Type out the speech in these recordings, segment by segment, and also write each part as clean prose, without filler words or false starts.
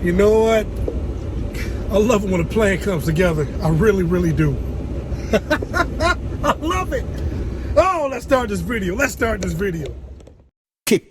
You know what? I love it when a plan comes together. I really, really do. I love it. Oh, let's start this video. Kick.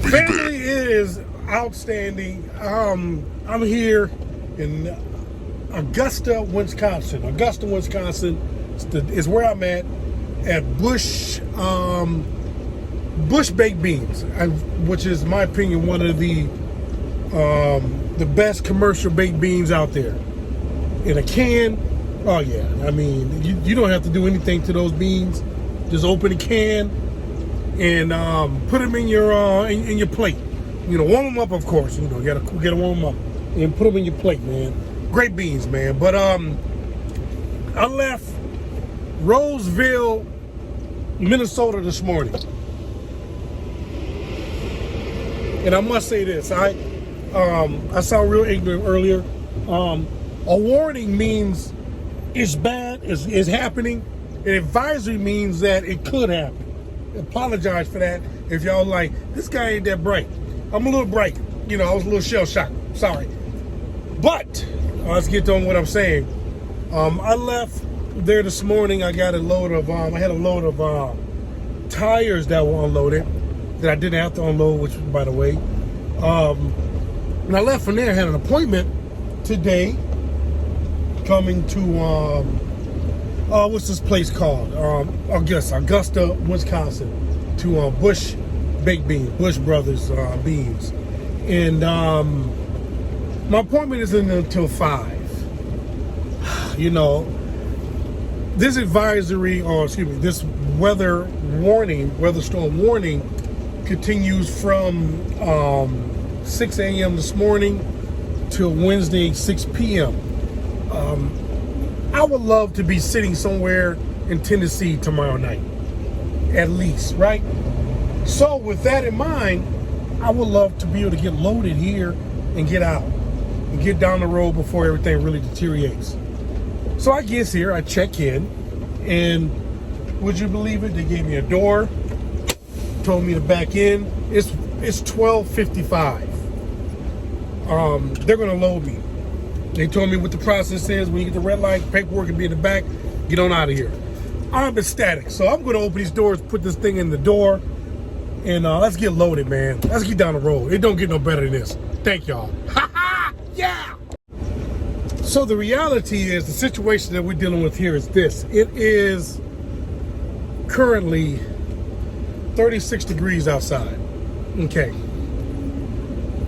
Family is outstanding. I'm here in Augusta, Wisconsin. Is where I'm at Bush Baked Beans, which is, in my opinion, one of the best commercial baked beans out there. In a can, oh yeah. I mean, you don't have to do anything to those beans. Just open a can and put them in your plate. You know, warm them up, of course. You know, you gotta warm them up and put them in your plate, man. Great beans, man. But I left Roseville, Minnesota this morning, and I must say this: I sound real ignorant earlier. A warning means it's bad, it's happening. An advisory means that it could happen. Apologize for that if y'all like, this guy ain't that bright. I'm a little bright. You know, I was a little shell shocked. Sorry. But let's get on what I'm saying. I left there this morning. I got a load of, I had a load of tires that were unloaded that I didn't have to unload, which, by the way. And I left from there. I had an appointment today coming to, what's this place called? Augusta, Wisconsin, to Bush Baked Beans, Bush Brothers Beans. And my appointment isn't until 5. You know, this advisory, this weather storm warning continues from 6 a.m. this morning till Wednesday, 6 p.m. I would love to be sitting somewhere in Tennessee tomorrow night, at least, right? So with that in mind, I would love to be able to get loaded here and get out and get down the road before everything really deteriorates. So I get here, I check in, and would you believe it? They gave me a door, told me to back in. It's 12:55. They're gonna load me. They told me what the process is. When you get the red light, paperwork can be in the back, get on out of here. I'm ecstatic. So I'm going to open these doors, put this thing in the door, and let's get loaded, man. Let's get down the road. It don't get no better than this. Thank y'all. Yeah! So the reality is, the situation that we're dealing with here is this. It is currently 36 degrees outside. Okay.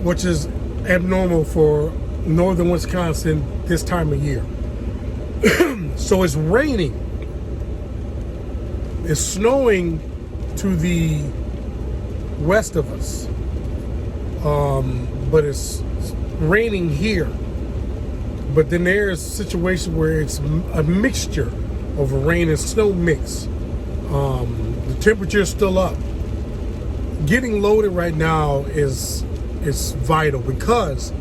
Which is abnormal for northern Wisconsin this time of year. So it's raining. It's snowing to the west of us. But it's raining here. But then there's a situation where it's a mixture of a rain and snow mix. The temperature is still up. Getting loaded right now is vital because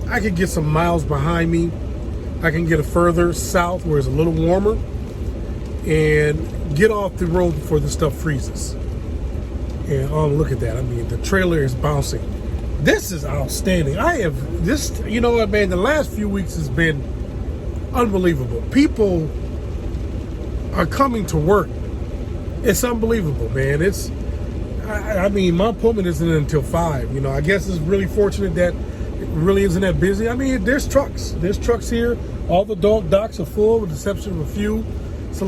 I can get some miles behind me. I can get further south where it's a little warmer and get off the road before the stuff freezes. And oh, look at that. I mean, the trailer is bouncing. This is outstanding. You know what, man, the last few weeks has been unbelievable. People are coming to work. It's unbelievable, man. I mean, my appointment isn't until 5. You know, I guess it's really fortunate that it really isn't that busy. I mean, there's trucks. There's trucks here. All the docks are full with the exception of a few. This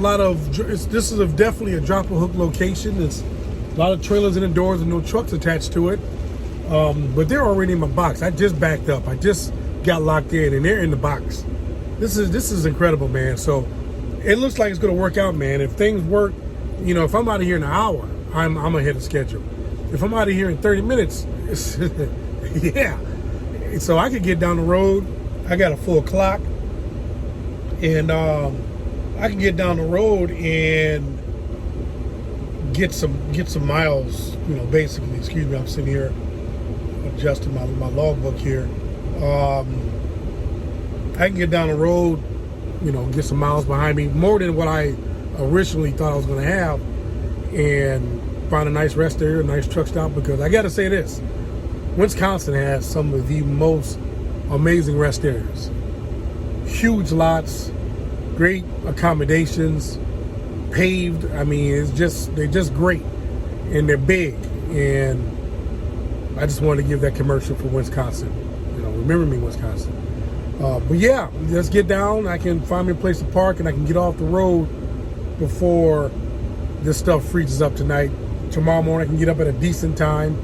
is definitely a drop and hook location. There's a lot of trailers in the doors and no trucks attached to it. But they're already in my box. I just backed up. I just got locked in and they're in the box. This is incredible, man. So it looks like it's gonna work out, man. If things work, you know, if I'm out of here in an hour, I'm ahead of schedule. If I'm out of here in 30 minutes, yeah. so I could get down the road. I got a full clock, and I can get down the road and get some miles. You know, basically. Excuse me, I'm sitting here adjusting my logbook here. I can get down the road, you know, get some miles behind me, more than what I originally thought I was going to have, and find a nice rest area, a nice truck stop. Because I got to say this, Wisconsin has some of the most amazing rest areas. Huge lots, great accommodations, paved. I mean, they're just great, and they're big. And I just wanted to give that commercial for Wisconsin. You know, remember me, Wisconsin. But yeah, let's get down. I can find me a place to park, and I can get off the road before this stuff freezes up tonight. Tomorrow morning, I can get up at a decent time,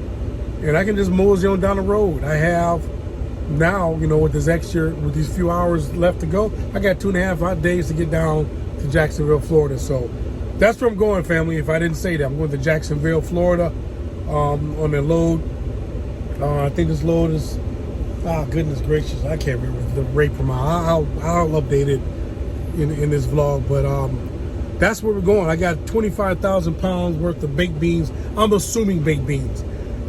and I can just mosey on down the road. I have now, you know, with these few hours left to go, I got 2.5 hot days to get down to Jacksonville, Florida. So that's where I'm going, family. If I didn't say that, I'm going to Jacksonville, Florida, on the load. I think this load is, goodness gracious, I can't remember the rate per mile. I'll update it in this vlog, but that's where we're going. I got 25,000 pounds worth of baked beans. I'm assuming baked beans.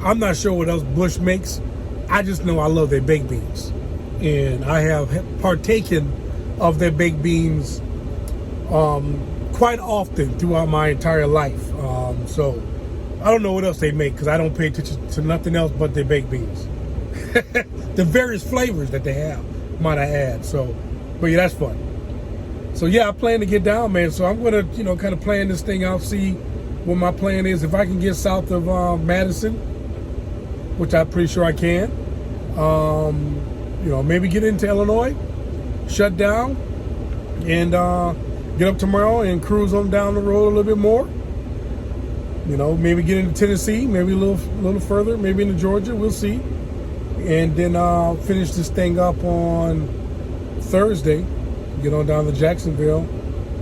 I'm not sure what else Bush makes. I just know I love their baked beans, and I have partaken of their baked beans quite often throughout my entire life. So I don't know what else they make, because I don't pay attention to nothing else but their baked beans. The various flavors that they have, might I add. So, but yeah, that's fun. So yeah, I plan to get down, man. So I'm gonna, you know, kind of plan this thing out, see what my plan is. If I can get south of Madison, which I'm pretty sure I can, you know, maybe get into Illinois, shut down, and get up tomorrow and cruise on down the road a little bit more. You know, maybe get into Tennessee, maybe a little further, maybe into Georgia. We'll see. And then finish this thing up on Thursday, get on down to Jacksonville,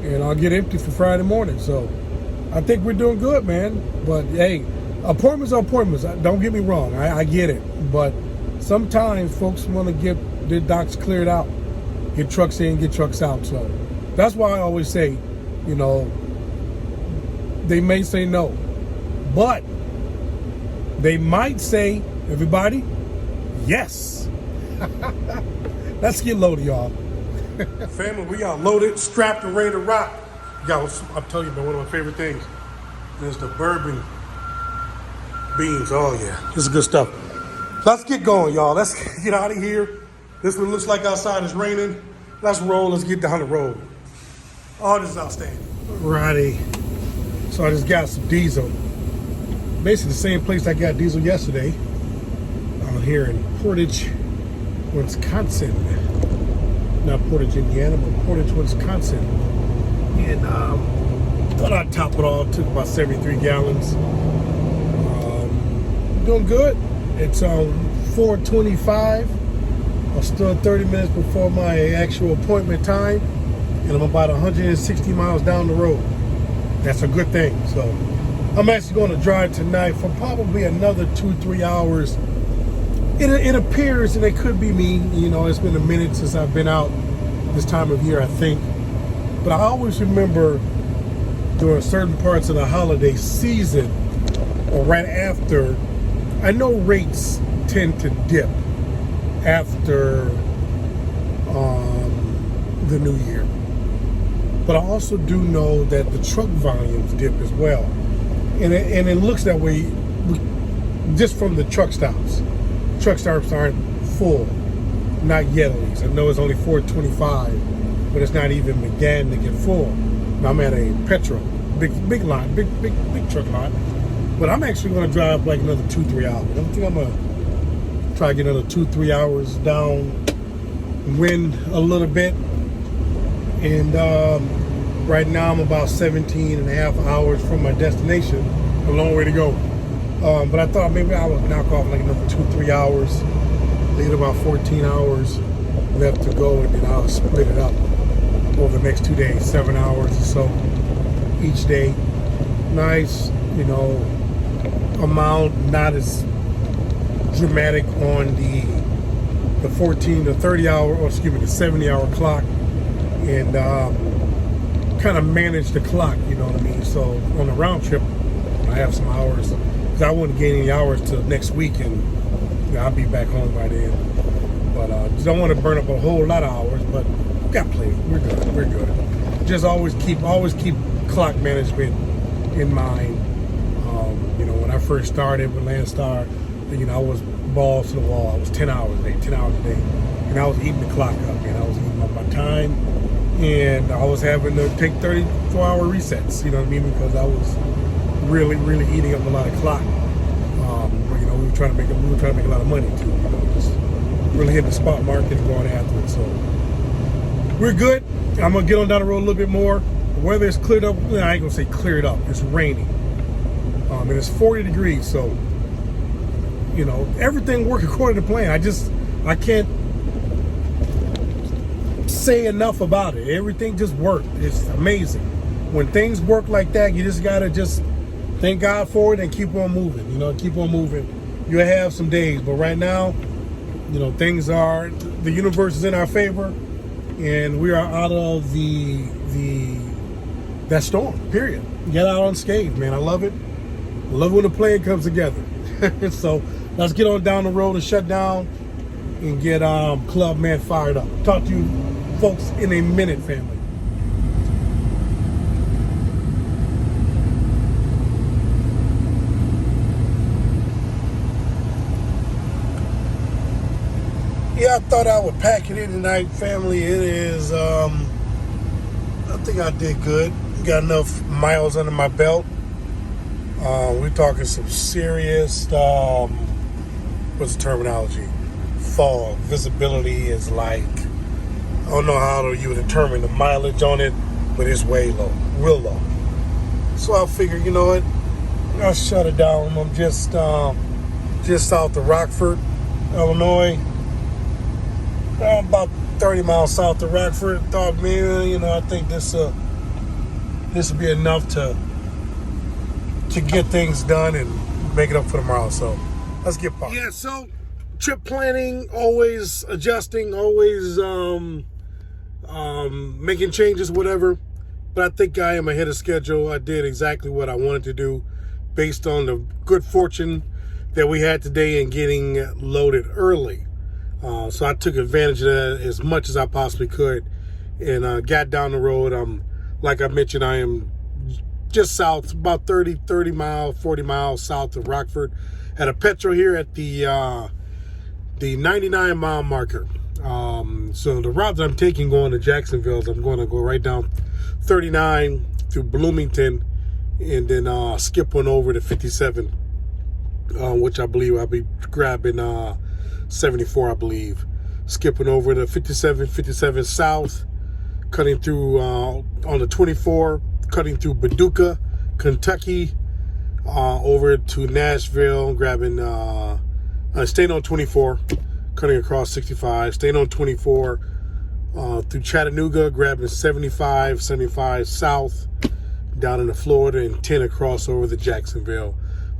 and I'll get empty for Friday morning. So I think we're doing good, man. But hey, appointments are appointments. Don't get me wrong, I get it. But sometimes folks want to get their docks cleared out, get trucks in, get trucks out. So that's why I always say, you know, they may say no, but they might say, everybody, yes. Let's get loaded, y'all. Family, we got loaded, strapped, and ready to rock. I'm telling you, man, one of my favorite things is the bourbon beans. Oh yeah, this is good stuff. Let's get going, y'all. Let's get out of here. This one looks like outside is raining. Let's roll. Let's get down the road. Oh, this is outstanding. Alrighty. So I just got some diesel. Basically the same place I got diesel yesterday. Here in Portage, Wisconsin. Not Portage, Indiana, but Portage, Wisconsin. And thought I'd top it all. Took about 73 gallons. Doing good. It's 4:25. I'm still 30 minutes before my actual appointment time, and I'm about 160 miles down the road. That's a good thing. So I'm actually going to drive tonight for probably another 2-3 hours. It appears, and it could be me, you know, it's been a minute since I've been out this time of year, I think. But I always remember during certain parts of the holiday season, or right after, I know rates tend to dip after the new year. But I also do know that the truck volumes dip as well. And it looks that way just from the truck stops. Truck stops aren't full, not yet at least. I know it's only 4:25, but it's not even began to get full. Now I'm at a petrol, big lot, big truck lot. But I'm actually going to drive like another 2-3 hours. I think I'm going to try to get another 2-3 hours downwind a little bit. And right now I'm about 17.5 hours from my destination. A long way to go. But I thought maybe I would knock off like another 2-3 hours. Leave about 14 hours left to go, and then I'll split it up over the next 2 days, 7 hours or so each day. Nice, you know, amount, not as dramatic on the the 14 to 30 hour, or excuse me, the 70-hour clock, and kind of manage the clock, you know what I mean? So on the round trip, I have some hours, because I wouldn't gain any hours till next week, and I'll be back home by then. But don't want to burn up a whole lot of hours, but got plenty. We're good. Just always keep clock management in mind. You know, when I first started with Landstar, you know, I was balls to the wall. I was 10 hours a day, and I was eating the clock up, and I was eating up my time, and I was having to take 34-hour resets. You know what I mean? Because I was really eating up a lot of clock. But, you know, we were trying to make a lot of money too. You know, just really hitting the spot market and going after it. So we're good. I'm gonna get on down the road a little bit more. The weather is cleared up. I ain't gonna say cleared up. It's raining. And it's 40 degrees. So, you know, everything worked according to plan. I can't say enough about it. Everything just worked. It's amazing. When things work like that, you just gotta thank God for it and keep on moving. You know, keep on moving. You'll have some days, but right now, you know, the universe is in our favor, and we are out of that storm. Period. Get out unscathed, man. I love it. I love when the plan comes together. So let's get on down the road and shut down and get Club Man fired up. Talk to you folks in a minute, family. Yeah, I thought I would pack it in tonight, family. It is, I think I did good. Got enough miles under my belt. We're talking some serious, what's the terminology? Fog. Visibility is like, I don't know how you would determine the mileage on it, but it's way low, real low. So I figured, you know what, I'll shut it down. I'm just south of Rockford, Illinois. About 30 miles south of Rockford. Thought, man, you know, I think this will be enough to get things done and make it up for tomorrow. So let's get parked. Yeah, so trip planning, always adjusting, always making changes, whatever. But I think I am ahead of schedule. I did exactly what I wanted to do based on the good fortune that we had today in getting loaded early. So I took advantage of that as much as I possibly could, and got down the road. Like I mentioned, I am just south, about 40 miles south of Rockford, at a petrol here at the 99-mile marker. So the route that I'm taking going to Jacksonville is I'm going to go right down 39 through Bloomington, and then skip on over to 57, which I believe I'll be grabbing 74, I believe. Skipping over to 57 south, cutting through on the 24, cutting through Paducah, Kentucky, over to Nashville, grabbing, staying on 24, cutting across 65, staying on 24, through Chattanooga, grabbing 75 south, down into Florida, and 10 across over to Jacksonville.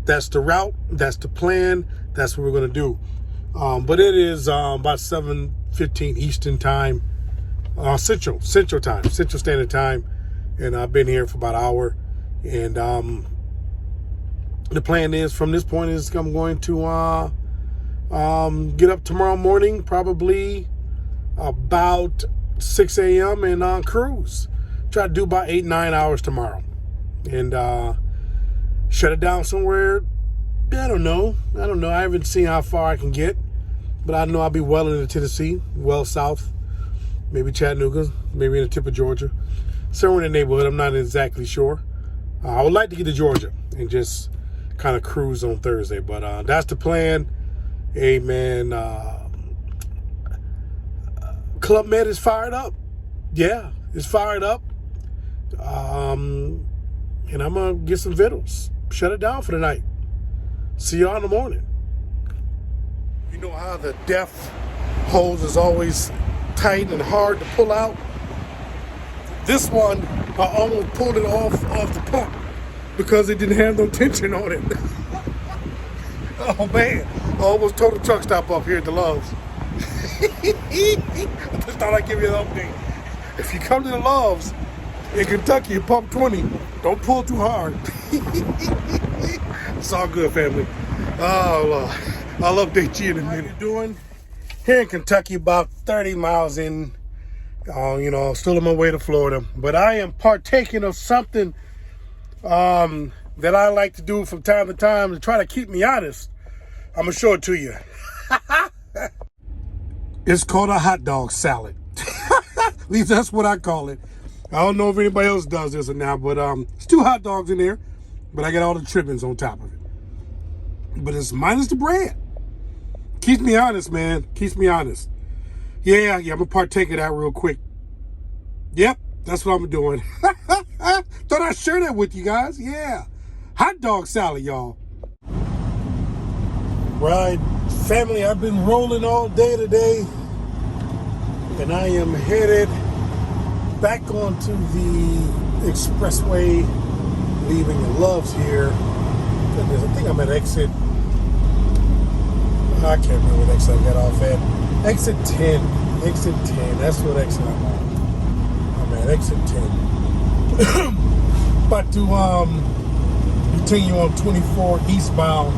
That's the route, that's the plan, that's what we're going to do. But it is about 7:15 Eastern time, Central Standard Time, and I've been here for about an hour. And the plan is, from this point, is I'm going to get up tomorrow morning, probably about 6 a.m. and cruise. Try to do about 8-9 hours tomorrow, and shut it down somewhere. I don't know. I haven't seen how far I can get, but I know I'll be well into Tennessee, well south, maybe Chattanooga, maybe in the tip of Georgia, somewhere in the neighborhood. I'm not exactly sure. I would like to get to Georgia and just kind of cruise on Thursday, but that's the plan. Hey, man, Club Med is fired up. Yeah, it's fired up. And I'm going to get some vittles. Shut it down for the night. See y'all in the morning. You know how the DEF hose is always tight and hard to pull out? This one, I almost pulled it off the pump because it didn't have no tension on it. Oh man, I almost tore the truck stop up here at the Loves. I just thought I'd give you an update. If you come to the Loves in Kentucky and pump 20, don't pull too hard. It's all good, family. Oh, I'll update you in a minute. How you doing? Here in Kentucky, about 30 miles in. Still on my way to Florida. But I am partaking of something that I like to do from time to time to try to keep me honest. I'm going to show it to you. It's called a hot dog salad. At least that's what I call it. I don't know if anybody else does this or not, but it's 2 hot dogs in there, but I got all the trimmings on top of it. But it's minus the bread. Keeps me honest, man. Keeps me honest. Yeah, I'm gonna partake of that real quick. Yep, that's what I'm doing. Thought I'd share that with you guys. Yeah, hot dog salad, y'all. Right, family, I've been rolling all day today, and I am headed back onto the expressway, leaving the Loves here. Goodness, I think I'm at exit. I can't remember what exit I got off at. Exit 10. Exit 10. That's what exit I'm on. I'm at exit 10. About to continue on 24 eastbound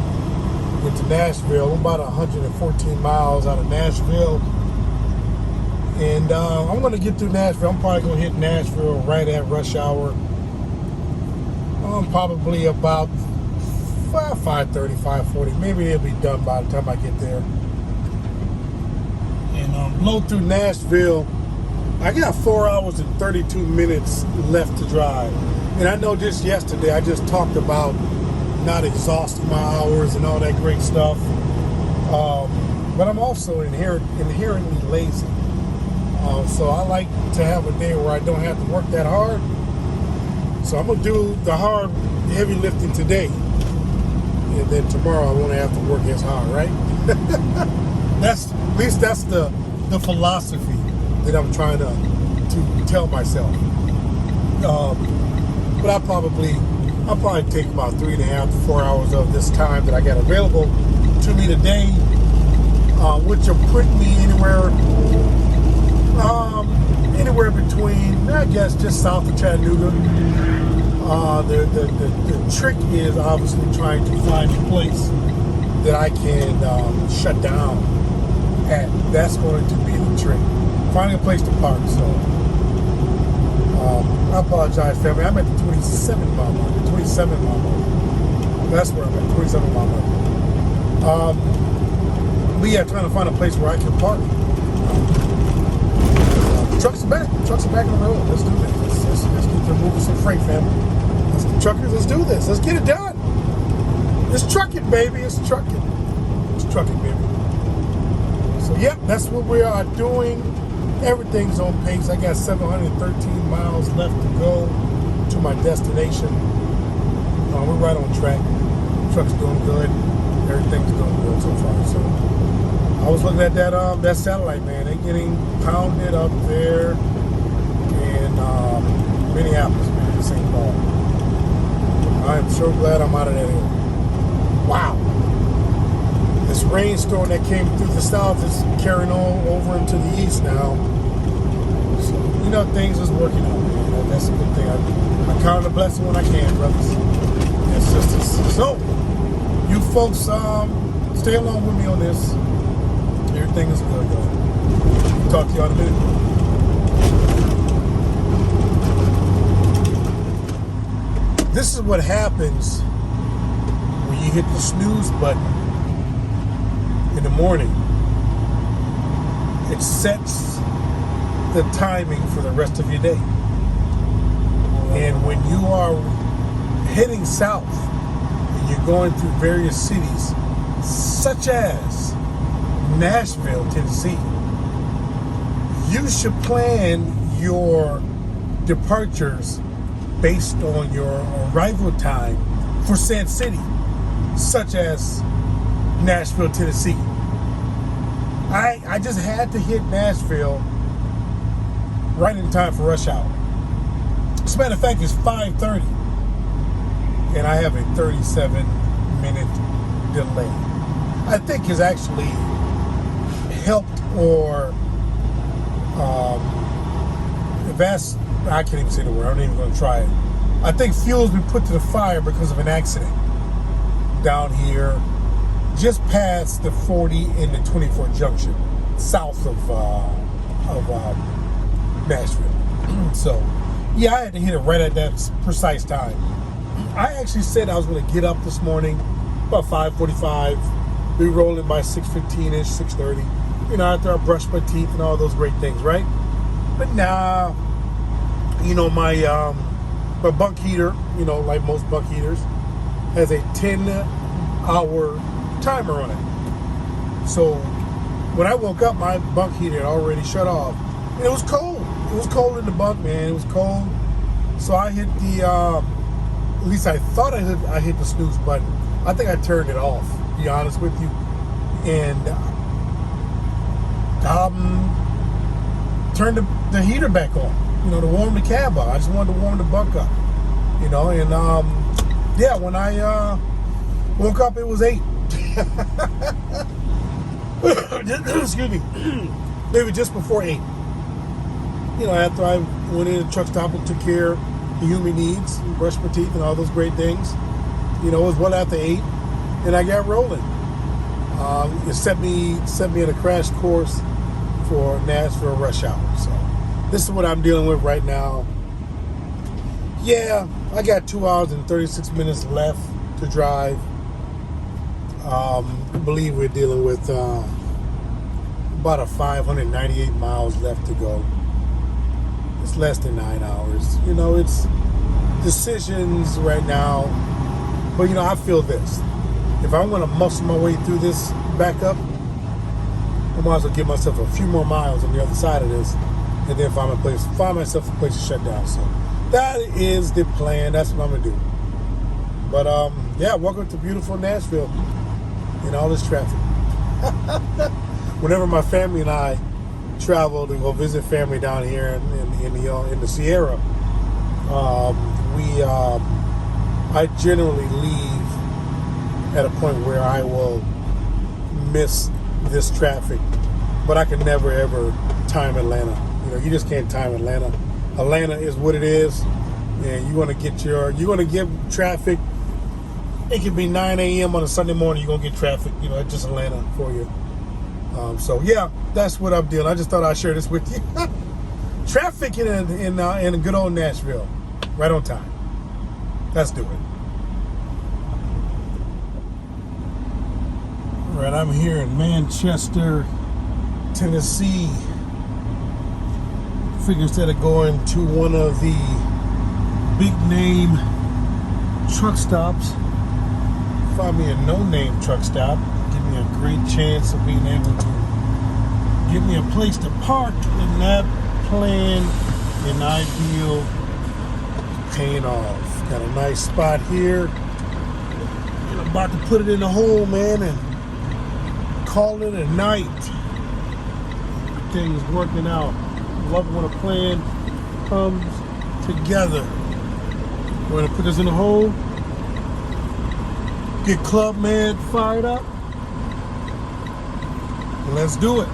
into Nashville. I'm about 114 miles out of Nashville. And I'm going to get through Nashville. I'm probably going to hit Nashville right at rush hour. Probably about 5:30, 5:40. Maybe it'll be done by the time I get there. And blow through Nashville. I got 4 hours and 32 minutes left to drive. And I know just yesterday I just talked about not exhausting my hours and all that great stuff. But I'm also inherently lazy. So I like to have a day where I don't have to work that hard. So I'm going to do the hard, heavy lifting today. And then tomorrow I won't have to work as hard, right? At least that's the philosophy that I'm trying to tell myself. But I'll probably take about 3.5 to 4 hours of this time that I got available to me today, which will put me anywhere between, I guess, just south of Chattanooga. The trick is obviously trying to find a place that I can shut down at. That's going to be the trick. Finding a place to park. So I apologize, family. I'm at the 27 mile mark. 27 mile mark. That's where I'm at. 27 mile mark. But yeah, trying to find a place where I can park. Trucks are back. Trucks are back on the road. Let's do this. Let's keep them moving some freight, family. Truckers, let's do this. Let's get it done. It's trucking, baby. It's trucking. It's trucking, baby. So, yep, that's what we are doing. Everything's on pace. I got 713 miles left to go to my destination. We're right on track. Truck's doing good. Everything's doing good so far. So, I was looking at that satellite, man. They're getting pounded up there in Minneapolis, man, St. Paul. I am so glad I'm out of that area. Wow. This rainstorm that came through the south is carrying on over into the east now. So, things is working out, man. That's a good thing. I count it a blessing when I can, brothers and sisters. So, you folks, stay along with me on this. Everything is good, though. Talk to y'all in a minute. This is what happens when you hit the snooze button in the morning. It sets the timing for the rest of your day. And when you are heading south and you're going through various cities, such as Nashville, Tennessee, you should plan your departures based on your arrival time for said city, such as Nashville, Tennessee. I just had to hit Nashville right in time for rush hour. As a matter of fact, it's 5:30, and I have a 37-minute delay. I think has actually helped or if that's, I can't even say the word, I'm not even going to try it. I think fuel's been put to the fire because of an accident down here, just past the 40 and the 24 junction, south of Nashville. So, yeah, I had to hit it right at that precise time. I actually said I was going to get up this morning about 5:45, be rolling by 6:15ish, 6:30. You know, after I brush my teeth and all those great things, right? But nah, you know, my bunk heater, you know, like most bunk heaters, has a 10-hour timer on it. So when I woke up, my bunk heater had already shut off. And it was cold. It was cold in the bunk, man. It was cold. So I hit the, at least I thought I hit the snooze button. I think I turned it off, to be honest with you. And turned the heater back on, you know, to warm the cab up. I just wanted to warm the bunk up, you know. And yeah, when I woke up, it was 8. Excuse me. Maybe just before 8. You know, after I went in the truck stop and took care of the human needs, brushed my teeth and all those great things. You know, it was well after 8, and I got rolling. It set me in a crash course for Nashville rush hour. So this is what I'm dealing with right now. Yeah, I got 2 hours and 36 minutes left to drive. I believe we're dealing with about a 598 miles left to go. It's less than 9 hours. You know, it's decisions right now. But, you know, I feel this. If I'm going to muscle my way through this back up, I might as well give myself a few more miles on the other side of this, and then find myself a place to shut down. So that is the plan. That's what I'm going to do. But, yeah, welcome to beautiful Nashville and all this traffic. Whenever my family and I travel to go visit family down here in the Sierra, I generally leave at a point where I will miss this traffic, but I can never ever time Atlanta. You know, you just can't time Atlanta. Atlanta is what it is, and you want to give traffic. It can be 9 a.m. on a Sunday morning. You're gonna get traffic. You know, it's just Atlanta for you. So yeah, that's what I'm doing. I just thought I'd share this with you. Traffic in good old Nashville, right on time. Let's do it. All right, I'm here in Manchester, Tennessee. Figure instead of going to one of the big name truck stops, find me a no-name truck stop. Give me a great chance of being able to get me a place to park, and that plan and ideal paying off. Got a nice spot here. And I'm about to put it in the hole, man, and call it a night. Everything's working out. Love when a plan comes together. We're gonna put this in the hole. Get Club Man fired up. Let's do it.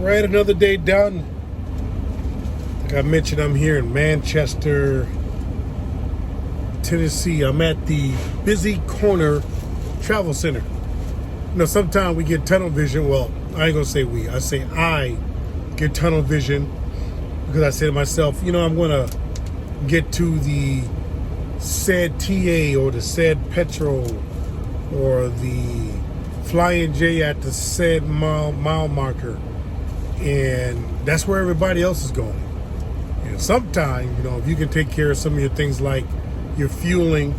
Right, another day done. Like I mentioned, I'm here in Manchester, Tennessee. I'm at the Busy Corner Travel Center. You know, sometimes we get tunnel vision. Well, I ain't gonna say we. I say I get tunnel vision because I say to myself, you know, I'm gonna get to the said TA or the said petrol or the Flying J at the said mile marker, and that's where everybody else is going. And sometimes, if you can take care of some of your things like your fueling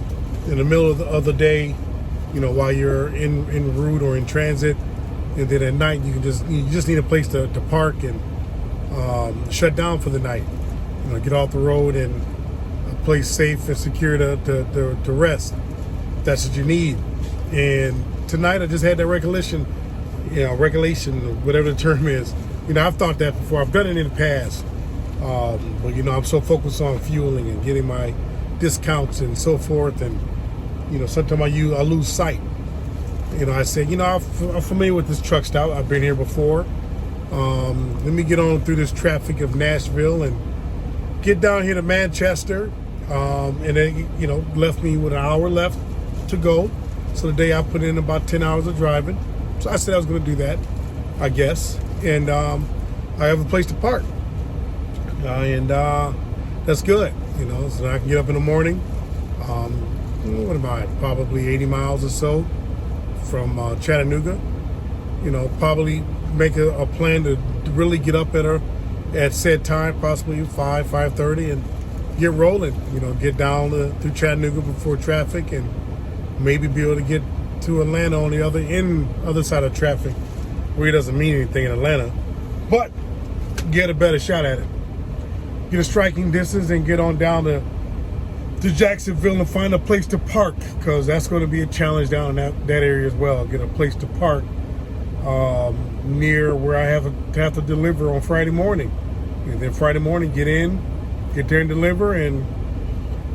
in the middle of the day, while you're en route or in transit, and then at night you just need a place to park and shut down for the night. Get off the road and a place safe and secure to rest. That's what you need. And tonight I just had that recollection, whatever the term is. I've thought that before. I've done it in the past. But I'm so focused on fueling and getting my discounts and so forth, and sometimes I lose sight. I said, I'm familiar with this truck stop. I've been here before. Let me get on through this traffic of Nashville and get down here to Manchester. And then, left me with an hour left to go. So today I put in about 10 hours of driving. So I said I was going to do that, I guess. And I have a place to park. And that's good, so I can get up in the morning. What am I, probably 80 miles or so from Chattanooga. Probably make a plan to really get up at said time, possibly 5:30, and get rolling. Get down through Chattanooga before traffic, and maybe be able to get to Atlanta on the other side of traffic, where it doesn't mean anything in Atlanta, but get a better shot at it. Get a striking distance and get on down to Jacksonville and find a place to park, because that's going to be a challenge down in that area as well. Get a place to park near where I have to deliver on Friday morning, and then Friday morning get there and deliver, and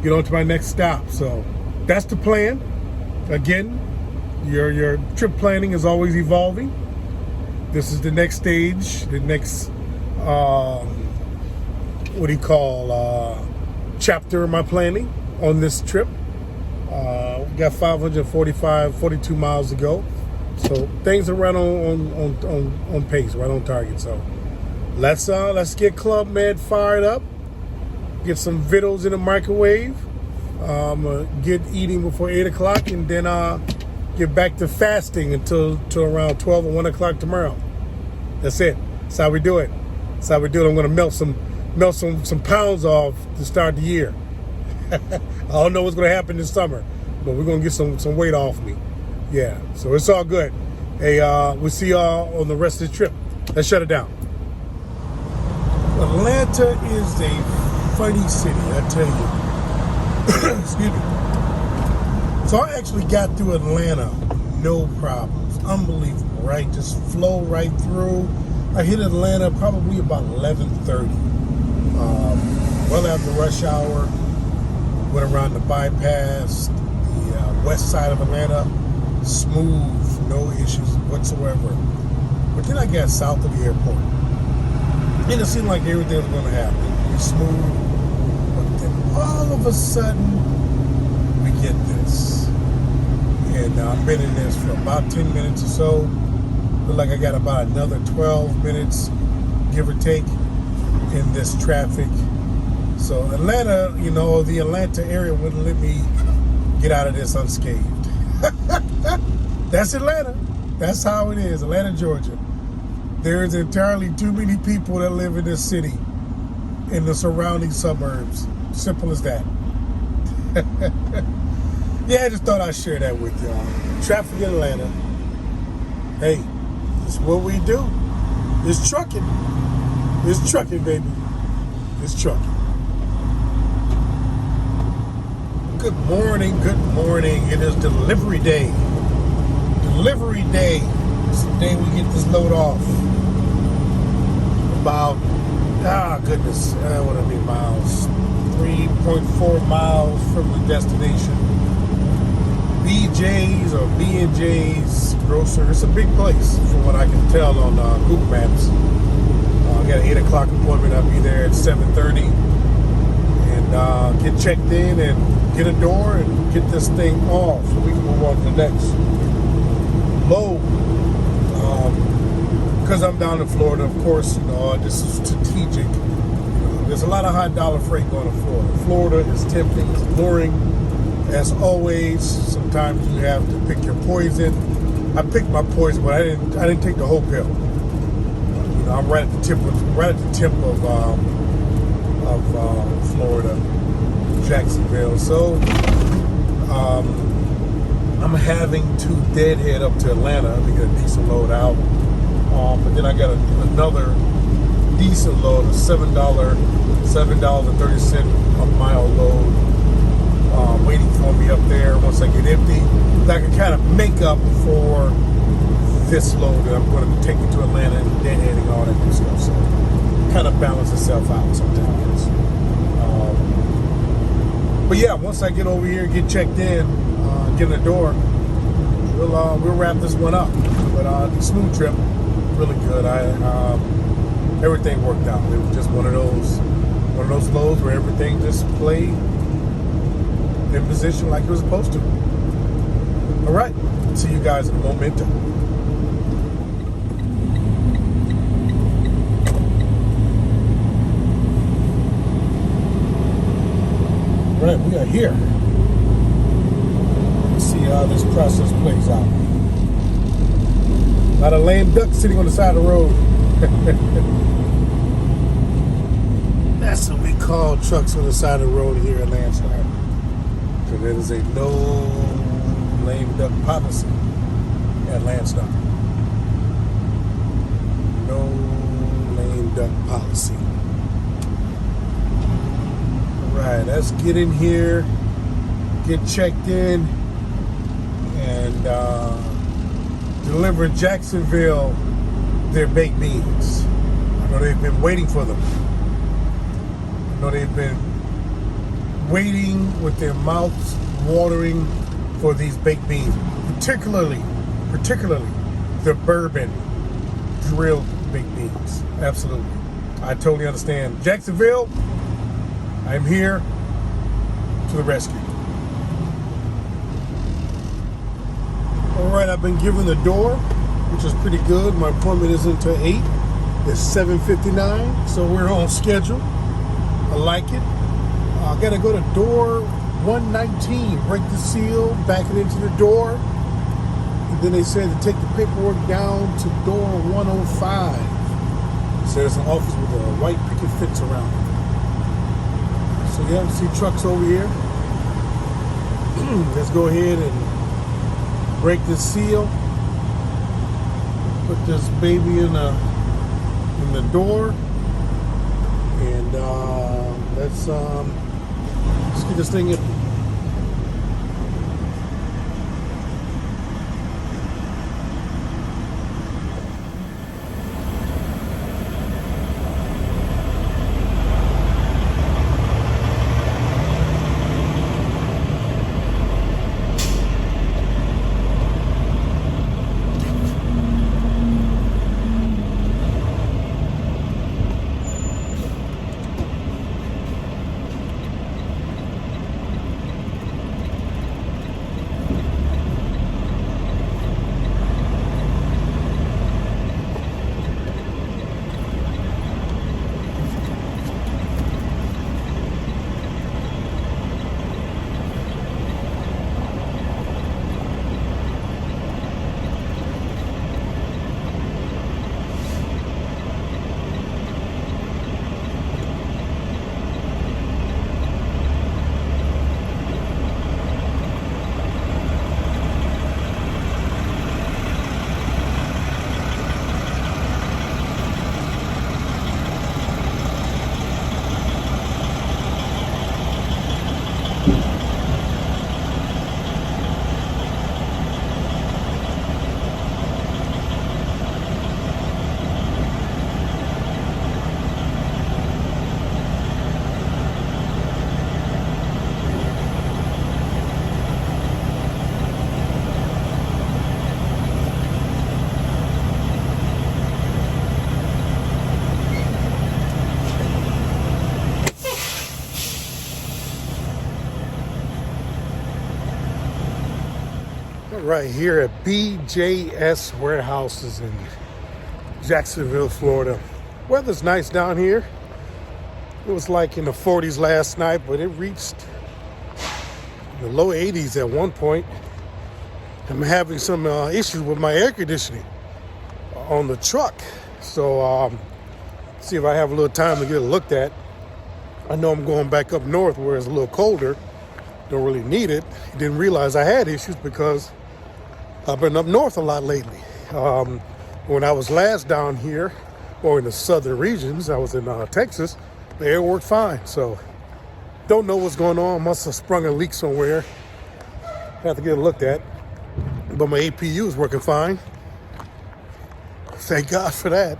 get on to my next stop. So that's the plan. Again, your trip planning is always evolving. This is the next stage, the next chapter of my planning on this trip. We got 42 miles to go. So things are right on pace, right on target. So let's get Club Med fired up. Get some vittles in the microwave. Get eating before 8 o'clock, and then get back to fasting until around 12 or 1 o'clock tomorrow. That's it. That's how we do it. That's how we do it. I'm going to melt some pounds off to start the year. I don't know what's going to happen this summer, but we're going to get some weight off me. Yeah, so it's all good. Hey, we'll see y'all on the rest of the trip. Let's shut it down. Atlanta is a funny city, I tell you. Excuse me. So I actually got through Atlanta, no problems. Unbelievable, right? Just flow right through. I hit Atlanta probably about 11:30. Well after rush hour. Went around the bypass, the west side of Atlanta. Smooth, no issues whatsoever. But then I got south of the airport, and it seemed like everything was going to happen. Be smooth. But then all of a sudden, we get this. And I've been in this for about 10 minutes or so. Look like I got about another 12 minutes, give or take, in this traffic. So Atlanta, the Atlanta area wouldn't let me get out of this unscathed. That's Atlanta. That's how it is, Atlanta, Georgia. There's entirely too many people that live in this city, in the surrounding suburbs. Simple as that. Yeah, I just thought I'd share that with y'all. Traffic in Atlanta. Hey, it's what we do. It's trucking. It's trucking, baby. It's trucking. Good morning, good morning. It is delivery day. Delivery day. It's the day we get this load off. About, what I mean, miles. 3.4 miles from the destination. BJ's or B&J's grocer. It's a big place from what I can tell on Google Maps. I got an 8 o'clock appointment. I'll be there at 7:30 and get checked in and get a door and get this thing off so we can move on to the next load. Because I'm down in Florida, of course, this is strategic. there's a lot of high dollar freight going to Florida. Florida is tempting, it's alluring. As always, sometimes you have to pick your poison. I picked my poison, but I didn't take the whole pill. You know, I'm right at the tip of Florida, Jacksonville. So I'm having to deadhead up to Atlanta to get a decent load out. But then I got another decent load, a $7.30 a mile load, waiting for me up there once I get empty. That I can kind of make up for this load that I'm going to be taking to Atlanta and deadheading, all that good stuff. So kind of balance itself out sometimes. But yeah, once I get over here, get checked in, get in the door, we'll wrap this one up. But smooth trip, really good. Everything worked out. It was just one of those loads where everything just played in position like it was supposed to. All right, see you guys in a moment. All right, we are here. Let's see how this process plays out. A lot of lame ducks sitting on the side of the road. That's what we call trucks on the side of the road here at Landstar. So there is a no lame duck policy at Landstar. No lame duck policy. All right, let's get in here, get checked in, and deliver Jacksonville their baked beans. I know they've been waiting for them. I know they've been waiting with their mouths watering for these baked beans, particularly the bourbon grilled baked beans. Absolutely, I totally understand. Jacksonville, I'm here to the rescue. All right, I've been given the door, which is pretty good. My appointment is until 8. It's 7:59, so we're on schedule. I like it. I gotta go to door 119, break the seal, back it into the door. And then they said to take the paperwork down to door 105. So there's an office with a white picket fence around it. So yeah, see trucks over here. Let's go ahead and break this seal. Put this baby in the door. And let's get this thing in. Right here at BJS Warehouses in Jacksonville, Florida. Weather's nice down here. It was like in the 40s last night, but it reached the low 80s at one point. I'm having some issues with my air conditioning on the truck. So see if I have a little time to get it looked at. I know I'm going back up north where it's a little colder. Don't really need it. Didn't realize I had issues because I've been up north a lot lately. When I was last down here, or in the southern regions, I was in Texas, the air worked fine. So don't know what's going on. Must have sprung a leak somewhere. Have to get it looked at. But my APU is working fine. Thank God for that.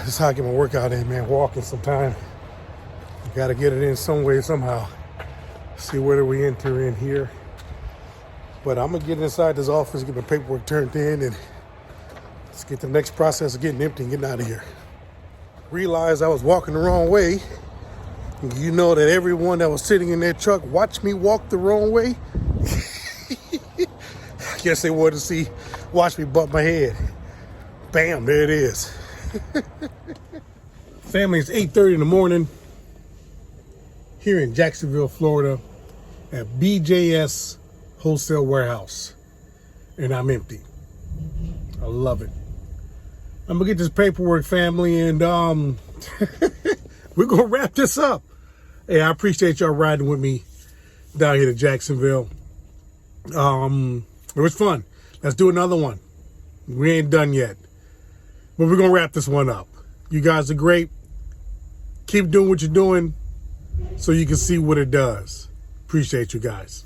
This is how I get my workout in, man. Walking sometime. Got to get it in some way, somehow. See where do we enter in here. But I'm going to get inside this office, get my paperwork turned in, and let's get the next process of getting empty and getting out of here. Realized I was walking the wrong way. You know that everyone that was sitting in their truck watched me walk the wrong way. I guess they wanted to watch me bump my head. Bam, there it is. Family, it's 8:30 in the morning here in Jacksonville, Florida at BJS Wholesale Warehouse. And I'm empty. I love it. I'm gonna get this paperwork, family, and we're gonna wrap this up. Hey, I appreciate y'all riding with me down here to Jacksonville. It was fun. Let's do another one. We ain't done yet. But we're gonna wrap this one up. You guys are great. Keep doing what you're doing so you can see what it does. Appreciate you guys.